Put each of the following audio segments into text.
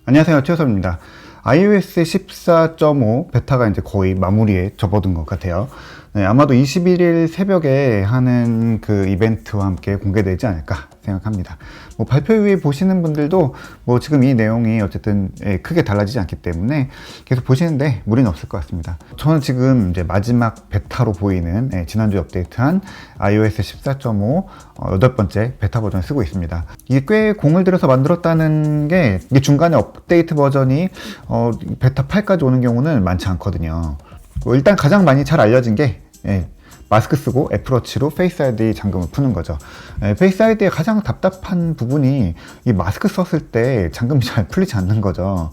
안녕하세요, 최우섭입니다. iOS 14.5 베타가 이제 거의 마무리에 접어든 것 같아요. 네, 아마도 21일 새벽에 하는 그 이벤트와 함께 공개되지 않을까 생각합니다. 뭐 발표 후에 보시는 분들도 뭐 지금 이 내용이 어쨌든 크게 달라지지 않기 때문에 계속 보시는데 무리는 없을 것 같습니다. 저는 지금 이제 마지막 베타로 보이는 지난주에 업데이트한 iOS 14.5 8번째 베타 버전을 쓰고 있습니다. 이게 꽤 공을 들여서 만들었다는 게 이게 중간에 업데이트 버전이 베타 8까지 오는 경우는 많지 않거든요. 일단 가장 많이 잘 알려진 게 마스크 쓰고 애플워치로 페이스 아이디 잠금을 푸는 거죠. 페이스 아이디의 가장 답답한 부분이 이 마스크 썼을 때 잠금이 잘 풀리지 않는 거죠.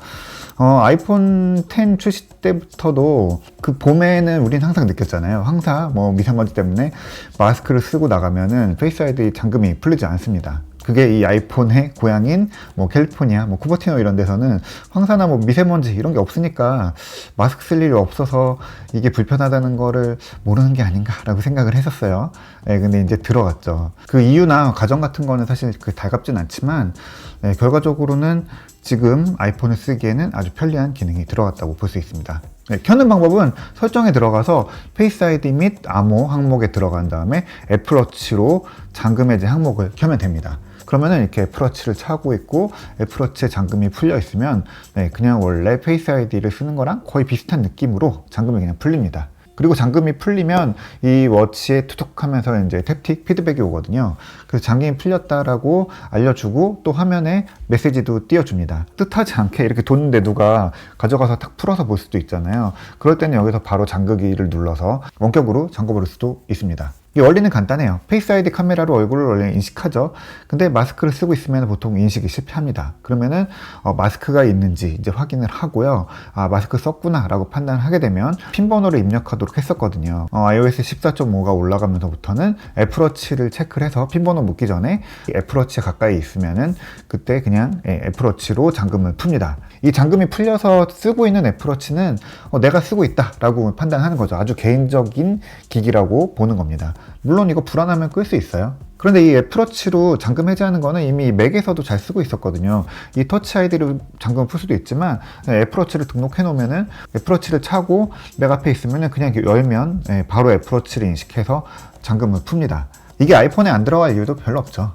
아이폰 10 출시 때부터도 그 봄에는 우린 항상 느꼈잖아요. 항상 뭐 미세먼지 때문에 마스크를 쓰고 나가면은 페이스 아이디 잠금이 풀리지 않습니다. 그게 이 아이폰의 고향인 뭐 캘리포니아, 뭐 쿠버티노 이런 데서는 황사나 뭐 미세먼지 이런 게 없으니까 마스크 쓸 일이 없어서 이게 불편하다는 거를 모르는 게 아닌가라고 생각을 했었어요. 근데 이제 들어갔죠. 그 이유나 과정 같은 거는 사실 그 달갑진 않지만 결과적으로는 지금 아이폰을 쓰기에는 아주 편리한 기능이 들어갔다고 볼 수 있습니다. 켜는 방법은 설정에 들어가서 페이스 아이디 및 암호 항목에 들어간 다음에 애플워치로 잠금 해제 항목을 켜면 됩니다. 그러면은 이렇게 애플워치를 차고 있고 애플워치에 잠금이 풀려 있으면 그냥 원래 페이스 아이디를 쓰는 거랑 거의 비슷한 느낌으로 잠금이 그냥 풀립니다. 그리고 잠금이 풀리면 이 워치에 투톡하면서 이제 탭틱 피드백이 오거든요. 그래서 잠금이 풀렸다라고 알려주고 또 화면에 메시지도 띄워줍니다. 뜻하지 않게 이렇게 뒀는데 누가 가져가서 탁 풀어서 볼 수도 있잖아요. 그럴 때는 여기서 바로 잠그기를 눌러서 원격으로 잠궈버릴 수도 있습니다. 이 원리는 간단해요. 페이스 아이디 카메라로 얼굴을 원래 인식하죠. 근데 마스크를 쓰고 있으면 보통 인식이 실패합니다. 그러면은 마스크가 있는지 이제 확인을 하고요. 아, 마스크 썼구나 라고 판단을 하게 되면 핀 번호를 입력하도록 했었거든요. iOS 14.5가 올라가면서부터는 애플워치를 체크를 해서 핀 번호 묻기 전에 애플워치 가까이 있으면은 그때 그냥 애플워치로 잠금을 풉니다. 이 잠금이 풀려서 쓰고 있는 애플워치는 내가 쓰고 있다 라고 판단하는 거죠. 아주 개인적인 기기라고 보는 겁니다. 물론 이거 불안하면 끌 수 있어요. 그런데 이 애플워치로 잠금 해제하는 거는 이미 맥에서도 잘 쓰고 있었거든요. 이 터치 아이디로 잠금을 풀 수도 있지만 애플워치를 등록해 놓으면은 애플워치를 차고 맥 앞에 있으면은 그냥 열면 바로 애플워치를 인식해서 잠금을 풉니다. 이게 아이폰에 안 들어갈 이유도 별로 없죠.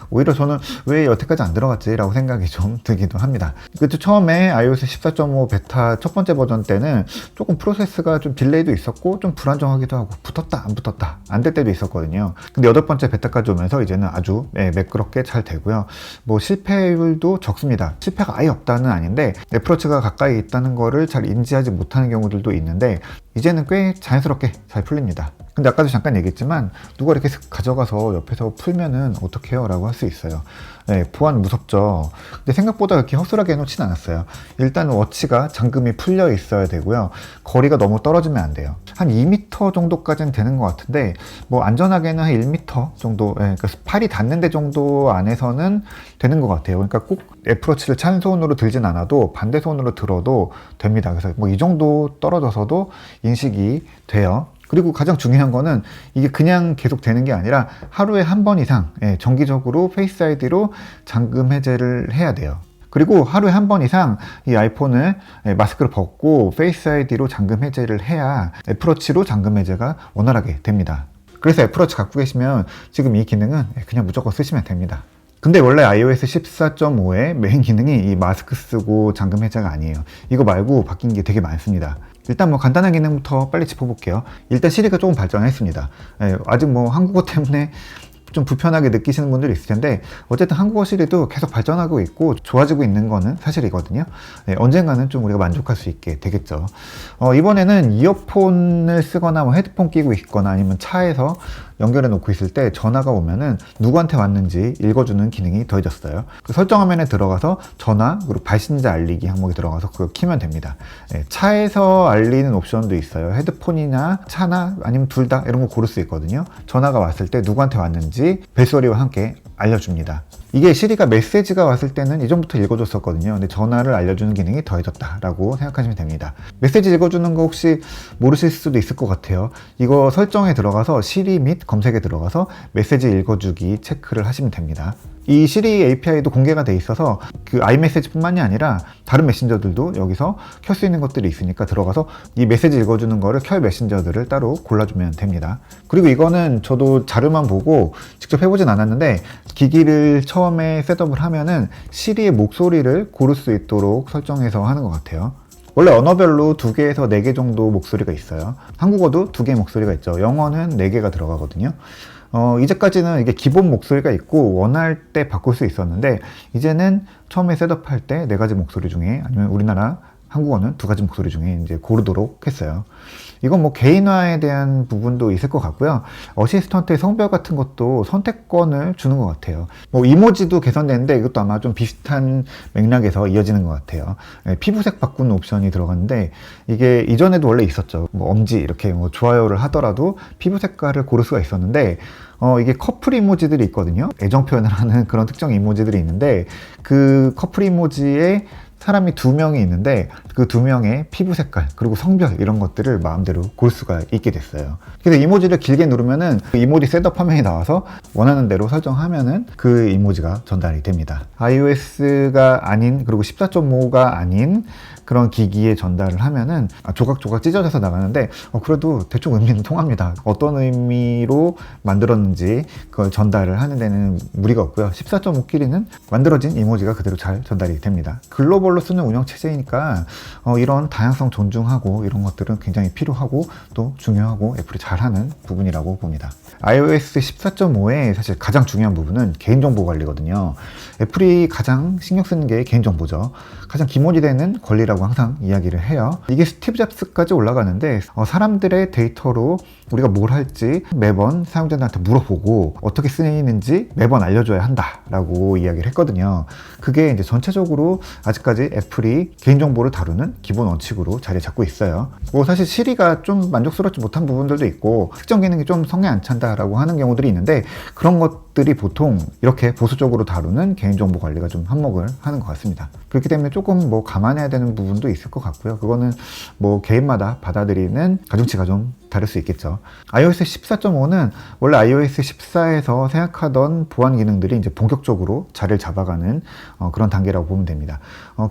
오히려 저는 왜 여태까지 안 들어갔지? 라고 생각이 좀 들기도 합니다. 그때 처음에 iOS 14.5 베타 첫 번째 버전 때는 조금 프로세스가 좀 딜레이도 있었고 좀 불안정하기도 하고 붙었다 안 붙었다 안 될 때도 있었거든요. 근데 여덟 번째 베타까지 오면서 이제는 아주 매끄럽게 잘 되고요. 뭐 실패율도 적습니다. 실패가 아예 없다는 아닌데 애플워치가 가까이 있다는 거를 잘 인지하지 못하는 경우들도 있는데 이제는 꽤 자연스럽게 잘 풀립니다. 근데 아까도 잠깐 얘기했지만 누가 이렇게 가져가서 옆에서 풀면은 어떡해요? 라고 할 수 있어요. 보안 무섭죠. 근데 생각보다 그렇게 허술하게 해놓진 않았어요. 일단 워치가 잠금이 풀려 있어야 되고요. 거리가 너무 떨어지면 안 돼요. 한 2m 정도까지는 되는 것 같은데 뭐 안전하게는 한 1m 정도, 그러니까 팔이 닿는 데 정도 안에서는 되는 것 같아요. 그러니까 꼭 애플워치를 찬 손으로 들진 않아도 반대 손으로 들어도 됩니다. 그래서 뭐 이 정도 떨어져서도 인식이 돼요. 그리고 가장 중요한 거는 이게 그냥 계속 되는 게 아니라 하루에 한 번 이상 정기적으로 페이스 아이디로 잠금 해제를 해야 돼요. 그리고 하루에 한 번 이상 이 아이폰을 마스크를 벗고 페이스 아이디로 잠금 해제를 해야 애플워치로 잠금 해제가 원활하게 됩니다. 그래서 애플워치 갖고 계시면 지금 이 기능은 그냥 무조건 쓰시면 됩니다. 근데 원래 iOS 14.5의 메인 기능이 이 마스크 쓰고 잠금 해제가 아니에요. 이거 말고 바뀐 게 되게 많습니다. 일단 뭐 간단한 기능부터 빨리 짚어볼게요. 일단 시리가 조금 발전했습니다. 아직 뭐 한국어 때문에 좀 불편하게 느끼시는 분들이 있을 텐데 어쨌든 한국어 시리도 계속 발전하고 있고 좋아지고 있는 거는 사실이거든요. 언젠가는 좀 우리가 만족할 수 있게 되겠죠. 이번에는 이어폰을 쓰거나 뭐 헤드폰 끼고 있거나 아니면 차에서 연결해 놓고 있을 때 전화가 오면은 누구한테 왔는지 읽어주는 기능이 더해졌어요. 그 설정 화면에 들어가서 전화 그리고 발신자 알리기 항목에 들어가서 그걸 키면 됩니다. 차에서 알리는 옵션도 있어요. 헤드폰이나 차나 아니면 둘 다 이런 거 고를 수 있거든요. 전화가 왔을 때 누구한테 왔는지 벨소리와 함께 알려줍니다. 이게 시리가 메시지가 왔을 때는 이전부터 읽어줬었거든요. 근데 전화를 알려주는 기능이 더해졌다라고 생각하시면 됩니다. 메시지 읽어주는 거 혹시 모르실 수도 있을 것 같아요. 이거 설정에 들어가서 시리 및 검색에 들어가서 메시지 읽어주기 체크를 하시면 됩니다. 이 시리 API도 공개가 돼 있어서 그 아이메시지뿐만이 아니라 다른 메신저들도 여기서 켤 수 있는 것들이 있으니까 들어가서 이 메시지 읽어주는 거를 켤 메신저들을 따로 골라주면 됩니다. 그리고 이거는 저도 자료만 보고 직접 해보진 않았는데 기기를 처음에 셋업을 하면은 시리의 목소리를 고를 수 있도록 설정해서 하는 것 같아요. 원래 언어별로 2개에서 4개 정도 목소리가 있어요. 한국어도 2개의 목소리가 있죠. 영어는 4개가 들어가거든요. 이제까지는 이게 기본 목소리가 있고 원할 때 바꿀 수 있었는데 이제는 처음에 셋업할 때 4가지 목소리 중에 아니면 우리나라 한국어는 2가지 목소리 중에 이제 고르도록 했어요. 이건 뭐 개인화에 대한 부분도 있을 것 같고요. 어시스턴트의 성별 같은 것도 선택권을 주는 것 같아요. 뭐 이모지도 개선되는데 이것도 아마 좀 비슷한 맥락에서 이어지는 것 같아요. 피부색 바꾸는 옵션이 들어갔는데 이게 이전에도 원래 있었죠. 뭐 엄지 이렇게 뭐 좋아요를 하더라도 피부 색깔을 고를 수가 있었는데 이게 커플 이모지들이 있거든요. 애정 표현을 하는 그런 특정 이모지들이 있는데 그 커플 이모지에 사람이 2명이 있는데 그 2명의 피부 색깔 그리고 성별 이런 것들을 마음대로 고를 수가 있게 됐어요. 그래서 이모지를 길게 누르면은 그 이모지 셋업 화면이 나와서 원하는 대로 설정하면은 그 이모지가 전달이 됩니다. iOS가 아닌 그리고 14.5가 아닌 그런 기기에 전달을 하면은 조각조각 찢어져서 나가는데 그래도 대충 의미는 통합니다. 어떤 의미로 만들었는지 그걸 전달을 하는 데는 무리가 없고요. 14.5끼리는 만들어진 이모지가 그대로 잘 전달이 됩니다. 글로벌로 쓰는 운영체제이니까 이런 다양성 존중하고 이런 것들은 굉장히 필요하고 또 중요하고 애플이 잘하는 부분이라고 봅니다. iOS 14.5의 사실 가장 중요한 부분은 개인정보 관리거든요. 애플이 가장 신경 쓰는 게 개인정보죠. 가장 기본이 되는 권리라고 항상 이야기를 해요. 이게 스티브 잡스까지 올라가는데 사람들의 데이터로 우리가 뭘 할지 매번 사용자들한테 물어보고 어떻게 쓰이는지 매번 알려줘야 한다라고 이야기를 했거든요. 그게 이제 전체적으로 아직까지 애플이 개인정보를 다루는 기본 원칙으로 자리 잡고 있어요. 뭐 사실 시리가 좀 만족스럽지 못한 부분들도 있고 특정 기능이 좀 성에 안 찬다라고 하는 경우들이 있는데 그런 것들이 보통 이렇게 보수적으로 다루는 개인정보 관리가 좀 한몫을 하는 것 같습니다. 그렇기 때문에 조금 뭐 감안해야 되는 부분도 있을 것 같고요. 그거는 뭐 개인마다 받아들이는 가중치가 좀 다를 수 있겠죠. iOS 14.5는 원래 iOS 14에서 생각하던 보안 기능들이 이제 본격적으로 자리를 잡아가는 그런 단계라고 보면 됩니다.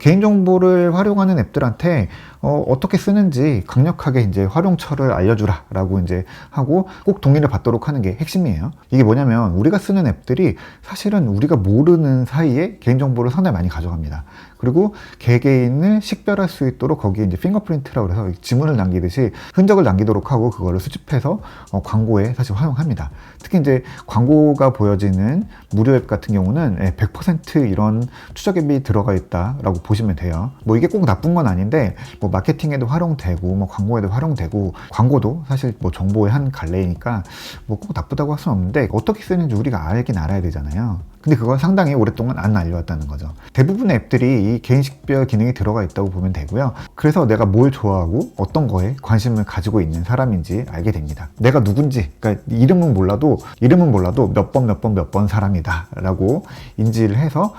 개인정보를 활용하는 앱들한테 어떻게 쓰는지 강력하게 이제 활용처를 알려주라라고 이제 하고 꼭 동의를 받도록 하는 게 핵심이에요. 이게 뭐냐면 우리가 쓰는 앱들이 사실은 우리가 모르는 사이에 개인정보를 상당히 많이 가져갑니다. 그리고 개개인을 식별할 수 있도록 거기에 이제 핑거프린트라고 해서 지문을 남기듯이 흔적을 남기도록 하고 그거를 수집해서 광고에 사실 활용합니다. 특히 이제 광고가 보여지는 무료 앱 같은 경우는 100% 이런 추적 앱이 들어가 있다라고 보시면 돼요. 뭐 이게 꼭 나쁜 건 아닌데 뭐 마케팅에도 활용되고 뭐 광고에도 활용되고 광고도 사실 뭐 정보의 한 갈래니까 뭐 꼭 나쁘다고 할 수는 없는데 어떻게 쓰는지 우리가 알긴 알아야 되잖아요. 근데 그건 상당히 오랫동안 안 알려왔다는 거죠. 대부분의 앱들이 이 개인 식별 기능이 들어가 있다고 보면 되고요. 그래서 내가 뭘 좋아하고 어떤 거에 관심을 가지고 있는 사람인지 알게 됩니다. 내가 누군지, 그러니까 이름은 몰라도 몇 번 사람이다 라고 인지를 해서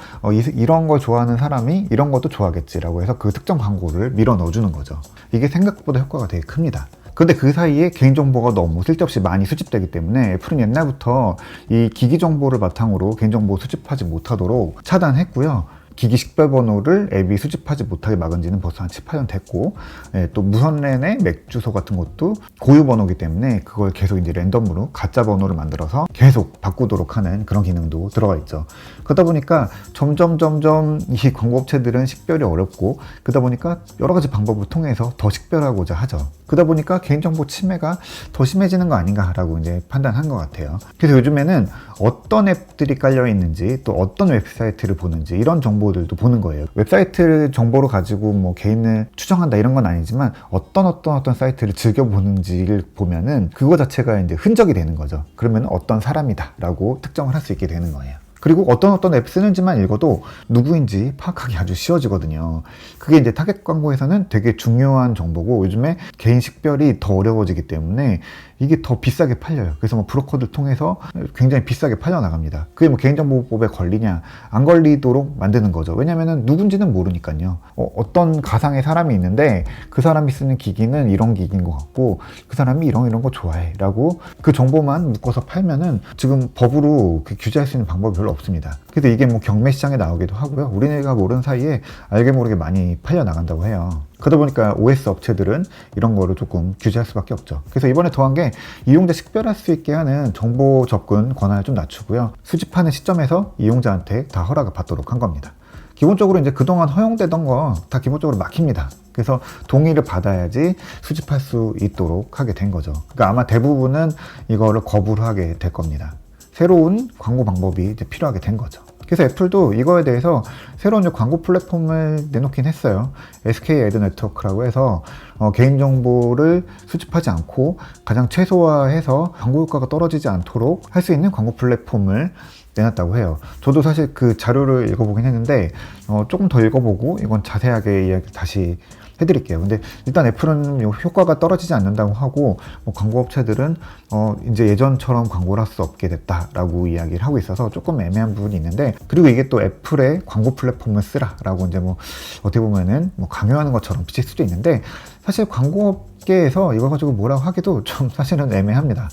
이런 걸 좋아하는 사람이 이런 것도 좋아하겠지라고 해서 그 특정 광고를 밀어 넣어주는 거죠. 이게 생각보다 효과가 되게 큽니다. 근데 그 사이에 개인정보가 너무 쓸데없이 많이 수집되기 때문에 애플은 옛날부터 이 기기 정보를 바탕으로 개인정보 수집하지 못하도록 차단했고요. 기기 식별번호를 앱이 수집하지 못하게 막은 지는 벌써 한 7, 8년 됐고, 또 무선랜의 맥 주소 같은 것도 고유 번호이기 때문에 그걸 계속 이제 랜덤으로 가짜 번호를 만들어서 계속 바꾸도록 하는 그런 기능도 들어가 있죠. 그러다 보니까 점점 이 광고업체들은 식별이 어렵고, 그러다 보니까 여러 가지 방법을 통해서 더 식별하고자 하죠. 그러다 보니까 개인정보 침해가 더 심해지는 거 아닌가라고 이제 판단한 것 같아요. 그래서 요즘에는 어떤 앱들이 깔려 있는지 또 어떤 웹사이트를 보는지 이런 정보들도 보는 거예요. 웹사이트 정보를 가지고 뭐 개인을 추정한다 이런 건 아니지만 어떤 사이트를 즐겨 보는지를 보면은 그거 자체가 이제 흔적이 되는 거죠. 그러면 어떤 사람이다라고 특정을 할 수 있게 되는 거예요. 그리고 어떤 앱 쓰는지만 읽어도 누구인지 파악하기 아주 쉬워지거든요. 그게 이제 타겟 광고에서는 되게 중요한 정보고, 요즘에 개인 식별이 더 어려워지기 때문에 이게 더 비싸게 팔려요. 그래서 뭐 브로커들 통해서 굉장히 비싸게 팔려 나갑니다. 그게 뭐 개인정보법에 걸리냐 안 걸리도록 만드는 거죠. 왜냐면은 누군지는 모르니까요. 어떤 가상의 사람이 있는데 그 사람이 쓰는 기기는 이런 기기인 것 같고 그 사람이 이런 거 좋아해 라고 그 정보만 묶어서 팔면은 지금 법으로 규제할 수 있는 방법이 별로 없습니다. 그래서 이게 뭐 경매 시장에 나오기도 하고요. 우리네가 모르는 사이에 알게 모르게 많이 팔려 나간다고 해요. 그러다 보니까 OS 업체들은 이런 거를 조금 규제할 수밖에 없죠. 그래서 이번에 더한 게 이용자 식별할 수 있게 하는 정보 접근 권한을 좀 낮추고요. 수집하는 시점에서 이용자한테 다 허락을 받도록 한 겁니다. 기본적으로 이제 그동안 허용되던 거 다 기본적으로 막힙니다. 그래서 동의를 받아야지 수집할 수 있도록 하게 된 거죠. 그러니까 아마 대부분은 이거를 거부를 하게 될 겁니다. 새로운 광고 방법이 이제 필요하게 된 거죠. 그래서 애플도 이거에 대해서 새로운 광고 플랫폼을 내놓긴 했어요. SK 애드 네트워크라고 해서 개인정보를 수집하지 않고 가장 최소화해서 광고 효과가 떨어지지 않도록 할 수 있는 광고 플랫폼을 내놨다고 해요. 저도 사실 그 자료를 읽어보긴 했는데 조금 더 읽어보고 이건 자세하게 이야기 다시 해드릴게요. 근데 일단 애플은 효과가 떨어지지 않는다고 하고 광고 업체들은 이제 예전처럼 광고를 할 수 없게 됐다라고 이야기를 하고 있어서 조금 애매한 부분이 있는데, 그리고 이게 또 애플의 광고 플랫폼을 쓰라라고 이제 어떻게 보면은 강요하는 것처럼 비칠 수도 있는데, 사실 광고업계에서 이걸 가지고 뭐라고 하기도 좀 사실은 애매합니다.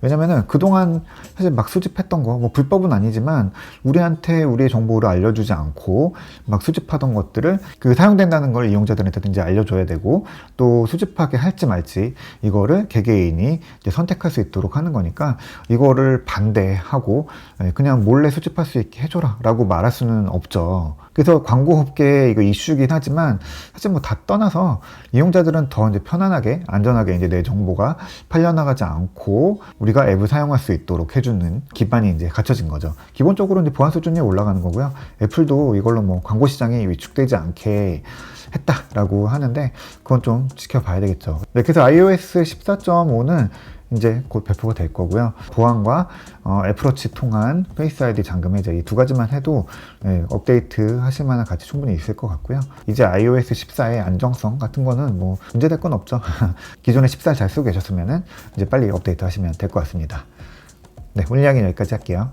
왜냐면은 그동안 사실 막 수집했던 거, 불법은 아니지만 우리한테 우리의 정보를 알려주지 않고 막 수집하던 것들을 사용된다는 걸 이용자들한테 이제 알려줘야 되고, 또 수집하게 할지 말지 이거를 개개인이 이제 선택할 수 있도록 하는 거니까 이거를 반대하고 그냥 몰래 수집할 수 있게 해줘라 라고 말할 수는 없죠. 그래서 광고업계의 이거 이슈긴 하지만 사실 다 떠나서 이용자들은 더 이제 편안하게 안전하게 이제 내 정보가 팔려나가지 않고 우리가 앱을 사용할 수 있도록 해주는 기반이 이제 갖춰진 거죠. 기본적으로 이제 보안 수준이 올라가는 거고요. 애플도 이걸로 광고 시장이 위축되지 않게 했다라고 하는데 그건 좀 지켜봐야 되겠죠. 네, 그래서 iOS 14.5는 이제 곧 배포가 될 거고요. 보안과 애플워치 통한 페이스 아이디 잠금 해제 이 두 가지만 해도 업데이트 하실 만한 가치 충분히 있을 것 같고요. 이제 iOS 14의 안정성 같은 거는 문제될 건 없죠. 기존에 14 잘 쓰고 계셨으면은 이제 빨리 업데이트 하시면 될 것 같습니다. 네, 오늘 이야기는 여기까지 할게요.